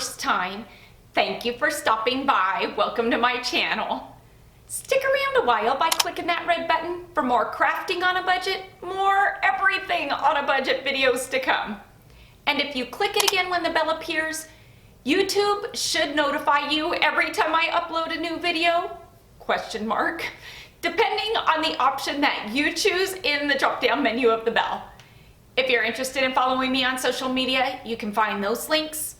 first time, thank you for stopping by. Welcome to my channel. Stick around a while by clicking that red button for more crafting on a budget, more everything on a budget videos to come. And if you click it again when the bell appears, YouTube should notify you every time I upload a new video, ? Depending on the option that you choose in the drop-down menu of the bell. If you're interested in following me on social media, you can find those links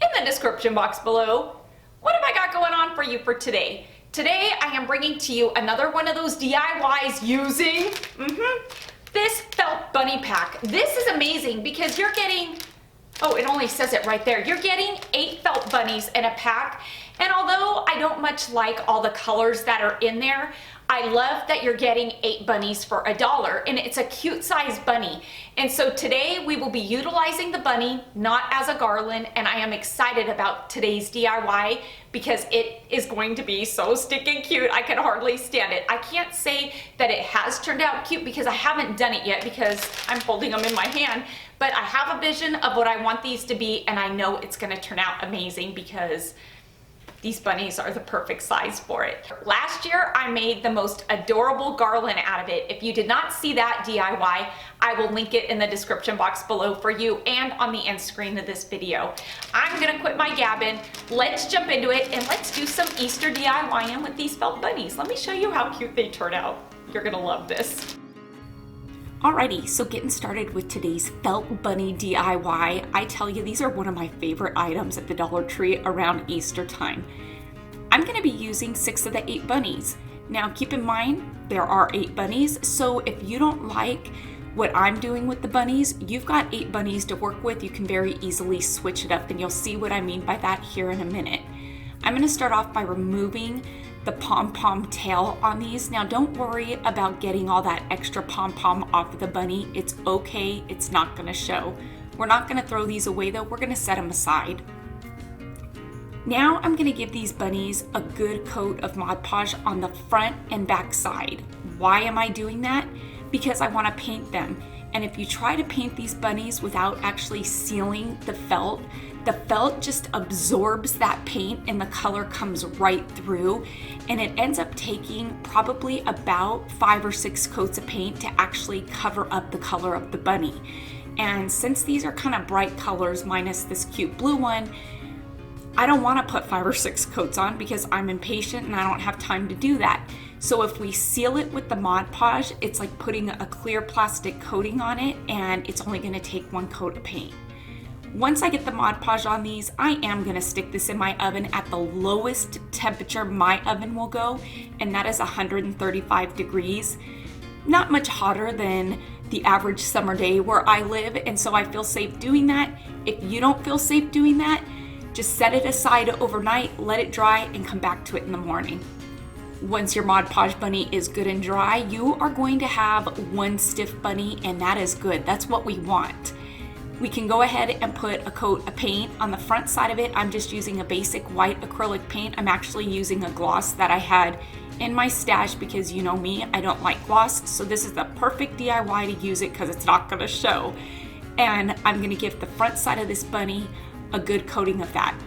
in the description box below. What have I got going on for you for today? Today I am bringing to you another one of those DIYs using this felt bunny pack. This is amazing because you're getting, oh, it only says it right there. You're getting 8 felt bunnies in a pack. And although I don't much like all the colors that are in there, I love that you're getting 8 bunnies for $1, and it's a cute size bunny. And so today we will be utilizing the bunny, not as a garland, and I am excited about today's DIY because it is going to be so stinking cute. I can hardly stand it. I can't say that it has turned out cute because I haven't done it yet because I'm holding them in my hand, but I have a vision of what I want these to be, and I know it's gonna turn out amazing because these bunnies are the perfect size for it. Last year, I made the most adorable garland out of it. If you did not see that DIY, I will link it in the description box below for you and on the end screen of this video. I'm gonna quit my gabbing. Let's jump into it and let's do some Easter DIYing with these felt bunnies. Let me show you how cute they turn out. You're gonna love this. Alrighty, so getting started with today's felt bunny DIY. I tell you, these are one of my favorite items at the Dollar Tree around Easter time. I'm going to be using 6 of the 8 bunnies. Now keep in mind, there are 8 bunnies, so if you don't like what I'm doing with the bunnies, you've got 8 bunnies to work with. You can very easily switch it up, and you'll see what I mean by that here in a minute. I'm going to start off by removing the pom-pom tail on these. Now don't worry about getting all that extra pom-pom off of the bunny. It's okay, it's not gonna show. We're not gonna throw these away though, we're gonna set them aside. Now I'm gonna give these bunnies a good coat of Mod Podge on the front and back side. Why am I doing that? Because I wanna paint them. And if you try to paint these bunnies without actually sealing the felt just absorbs that paint and the color comes right through, and it ends up taking probably about 5 or 6 coats of paint to actually cover up the color of the bunny. And since these are kind of bright colors minus this cute blue one, I don't want to put 5 or 6 coats on because I'm impatient and I don't have time to do that. So if we seal it with the Mod Podge, it's like putting a clear plastic coating on it, and it's only going to take 1 coat of paint. Once I get the Mod Podge on these, I am going to stick this in my oven at the lowest temperature my oven will go, and that is 135 degrees. Not much hotter than the average summer day where I live, and so I feel safe doing that. If you don't feel safe doing that, just set it aside overnight, let it dry, and come back to it in the morning. Once your Mod Podge bunny is good and dry, you are going to have 1 stiff bunny, and that is good. That's what we want. We can go ahead and put a coat of paint on the front side of it. I'm just using a basic white acrylic paint. I'm actually using a gloss that I had in my stash because you know me, I don't like gloss. So this is the perfect DIY to use it because it's not gonna show. And I'm gonna give the front side of this bunny a good coating of that.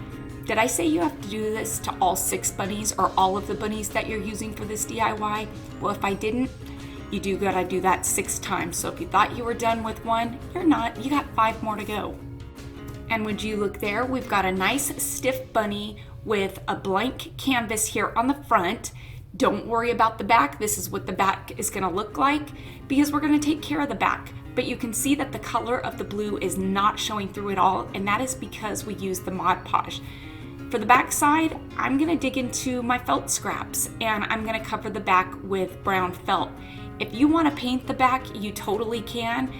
Did I say you have to do this to all 6 bunnies or all of the bunnies that you're using for this DIY? Well, if I didn't, you do gotta do that 6 times. So if you thought you were done with 1, you're not. You got 5 more to go. And would you look there, we've got a nice stiff bunny with a blank canvas here on the front. Don't worry about the back. This is what the back is gonna look like because we're gonna take care of the back. But you can see that the color of the blue is not showing through at all, and that is because we used the Mod Podge. For the back side, I'm gonna dig into my felt scraps and I'm gonna cover the back with brown felt. If you wanna paint the back, you totally can.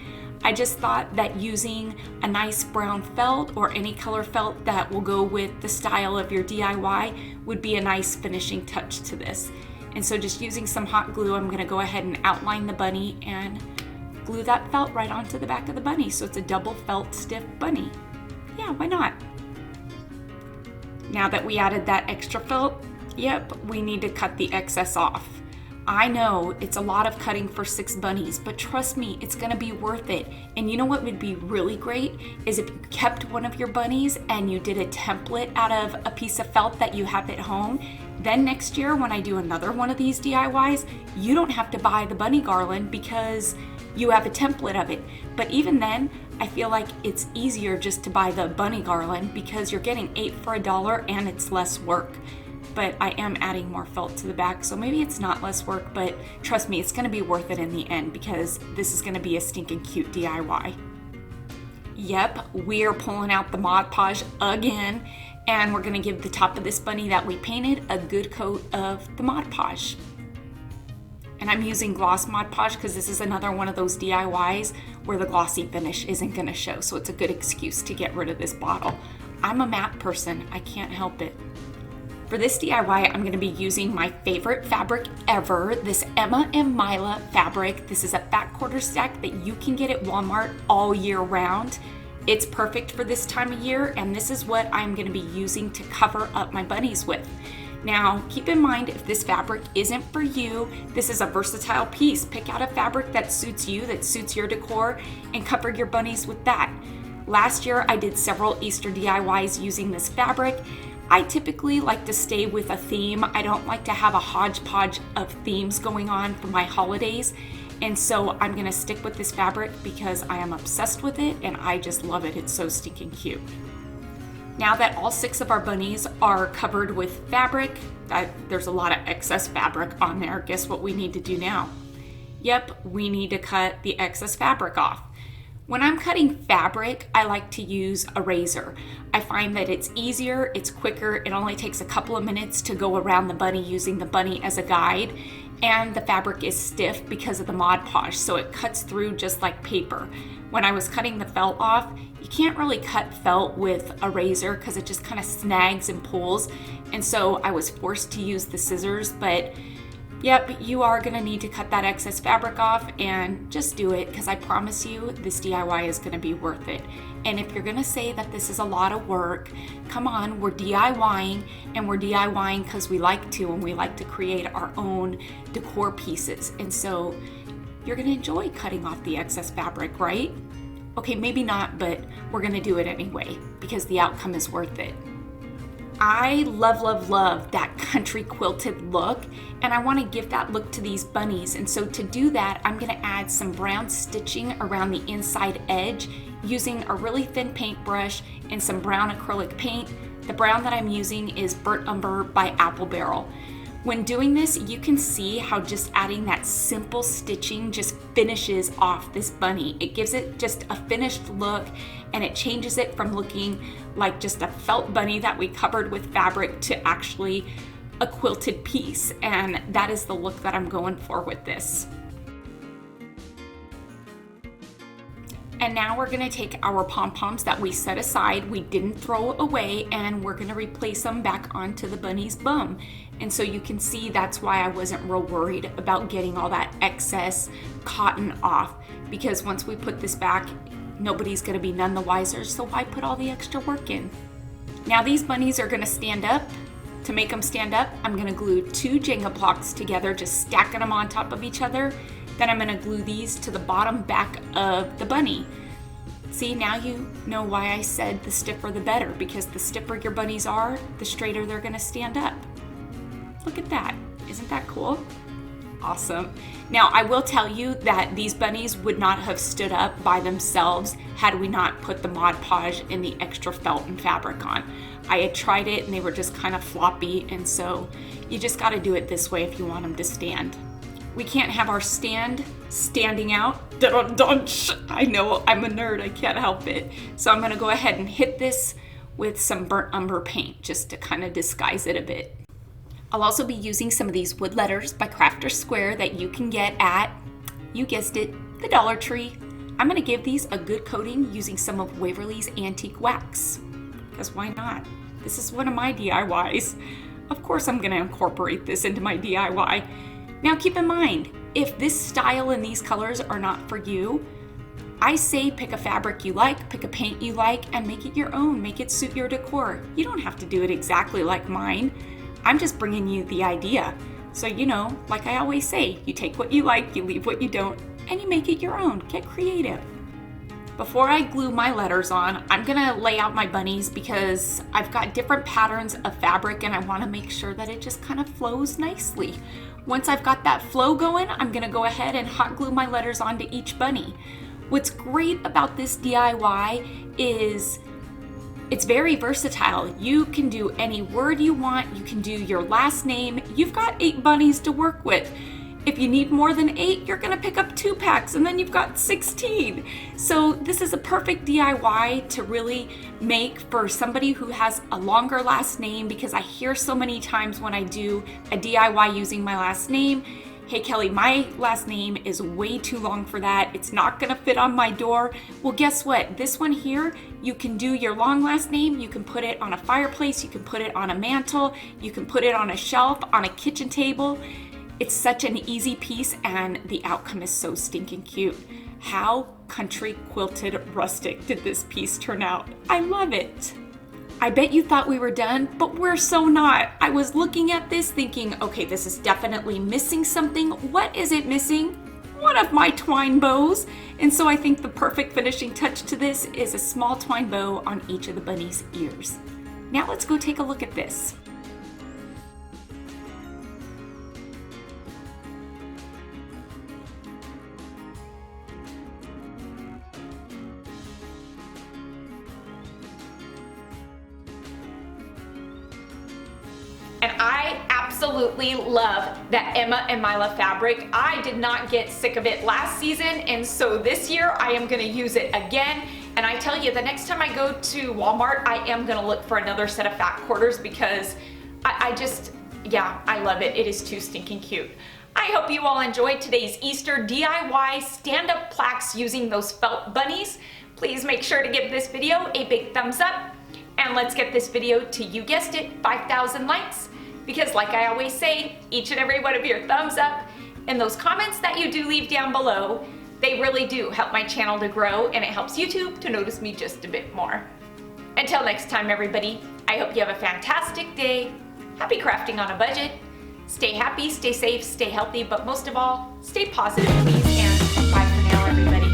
I just thought that using a nice brown felt or any color felt that will go with the style of your DIY would be a nice finishing touch to this. And so just using some hot glue, I'm gonna go ahead and outline the bunny and glue that felt right onto the back of the bunny so it's a double felt stiff bunny. Yeah, why not? Now that we added that extra felt, yep, we need to cut the excess off. I know it's a lot of cutting for 6 bunnies, but trust me, it's gonna be worth it. And you know what would be really great is if you kept one of your bunnies and you did a template out of a piece of felt that you have at home. Then next year when I do another one of these DIYs, you don't have to buy the bunny garland because you have a template of it. But even then, I feel like it's easier just to buy the bunny garland because you're getting 8 for $1 and it's less work. But I am adding more felt to the back, so maybe it's not less work, but trust me, it's gonna be worth it in the end because this is gonna be a stinking cute DIY. Yep, we're pulling out the Mod Podge again, and we're gonna give the top of this bunny that we painted a good coat of the Mod Podge. And I'm using gloss Mod Podge because this is another one of those DIYs where the glossy finish isn't gonna show, so it's a good excuse to get rid of this bottle. I'm a matte person, I can't help it. For this DIY, I'm gonna be using my favorite fabric ever, this Emma and Mila fabric. This is a fat quarter stack that you can get at Walmart all year round. It's perfect for this time of year, and this is what I'm gonna be using to cover up my bunnies with. Now, keep in mind, if this fabric isn't for you, this is a versatile piece. Pick out a fabric that suits you, that suits your decor, and cover your bunnies with that. Last year, I did several Easter DIYs using this fabric. I typically like to stay with a theme. I don't like to have a hodgepodge of themes going on for my holidays. And so I'm gonna stick with this fabric because I am obsessed with it and I just love it. It's so stinking cute. Now that all 6 of our bunnies are covered with fabric, there's a lot of excess fabric on there. Guess what we need to do now? Yep, we need to cut the excess fabric off. When I'm cutting fabric, I like to use a razor. I find that it's easier, it's quicker, it only takes a couple of minutes to go around the bunny using the bunny as a guide, and the fabric is stiff because of the Mod Podge, so it cuts through just like paper. When I was cutting the felt off, you can't really cut felt with a razor because it just kind of snags and pulls, and so I was forced to use the scissors, but yep, you are gonna need to cut that excess fabric off and just do it because I promise you this DIY is gonna be worth it. And if you're gonna say that this is a lot of work, come on, we're DIYing and we're DIYing because we like to and we like to create our own decor pieces. And so you're gonna enjoy cutting off the excess fabric, right? Okay, maybe not, but we're gonna do it anyway because the outcome is worth it. I love, love, love that country quilted look, and I want to give that look to these bunnies. And so to do that, I'm going to add some brown stitching around the inside edge using a really thin paintbrush and some brown acrylic paint. The brown that I'm using is Burnt Umber by Apple Barrel. When doing this, you can see how just adding that simple stitching just finishes off this bunny. It gives it just a finished look and it changes it from looking like just a felt bunny that we covered with fabric to actually a quilted piece. And that is the look that I'm going for with this. And now we're gonna take our pom-poms that we set aside, we didn't throw away, and we're gonna replace them back onto the bunny's bum. And so you can see that's why I wasn't real worried about getting all that excess cotton off, because once we put this back, nobody's gonna be none the wiser, so why put all the extra work in? Now these bunnies are gonna stand up. To make them stand up, I'm gonna glue 2 Jenga blocks together, just stacking them on top of each other. Then I'm gonna glue these to the bottom back of the bunny. See, now you know why I said the stiffer the better, because the stiffer your bunnies are, the straighter they're gonna stand up. Look at that, isn't that cool? Awesome. Now I will tell you that these bunnies would not have stood up by themselves had we not put the Mod Podge and the extra felt and fabric on. I had tried it and they were just kind of floppy, and so you just gotta do it this way if you want them to stand. We can't have our stand standing out. Dun-dun-dun. I know, I'm a nerd, I can't help it. So I'm gonna go ahead and hit this with some burnt umber paint just to kind of disguise it a bit. I'll also be using some of these wood letters by Crafter Square that you can get at, you guessed it, the Dollar Tree. I'm gonna give these a good coating using some of Waverly's Antique Wax, because why not? This is one of my DIYs. Of course I'm gonna incorporate this into my DIY. Now keep in mind, if this style and these colors are not for you, I say pick a fabric you like, pick a paint you like, and make it your own, make it suit your decor. You don't have to do it exactly like mine. I'm just bringing you the idea. So, you know, like I always say, you take what you like, you leave what you don't, and you make it your own. Get creative. Before I glue my letters on, I'm gonna lay out my bunnies because I've got different patterns of fabric and I wanna make sure that it just kind of flows nicely. Once I've got that flow going, I'm gonna go ahead and hot glue my letters onto each bunny. What's great about this DIY is it's very versatile. You can do any word you want, you can do your last name. You've got 8 bunnies to work with. If you need more than 8, you're gonna pick up 2 packs and then you've got 16. So this is a perfect DIY to really make for somebody who has a longer last name, because I hear so many times when I do a DIY using my last name, hey Kelly, my last name is way too long for that. It's not gonna fit on my door. Well, guess what? This one here, you can do your long last name, you can put it on a fireplace, you can put it on a mantle, you can put it on a shelf, on a kitchen table. It's such an easy piece and the outcome is so stinking cute. How country quilted rustic did this piece turn out? I love it. I bet you thought we were done, but we're so not. I was looking at this thinking, okay, this is definitely missing something. What is it missing? One of my twine bows. And so I think the perfect finishing touch to this is a small twine bow on each of the bunny's ears. Now let's go take a look at this. And I absolutely love that Emma and Mila fabric. I did not get sick of it last season, and so this year I am gonna use it again. And I tell you, the next time I go to Walmart, I am gonna look for another set of fat quarters because I love it. It is too stinking cute. I hope you all enjoyed today's Easter DIY stand-up plaques using those felt bunnies. Please make sure to give this video a big thumbs up. And let's get this video to, you guessed it, 5,000 likes. Because like I always say, each and every one of your thumbs up and those comments that you do leave down below, they really do help my channel to grow, and it helps YouTube to notice me just a bit more. Until next time, everybody, I hope you have a fantastic day. Happy crafting on a budget. Stay happy, stay safe, stay healthy, but most of all, stay positive, please. And bye for now, everybody.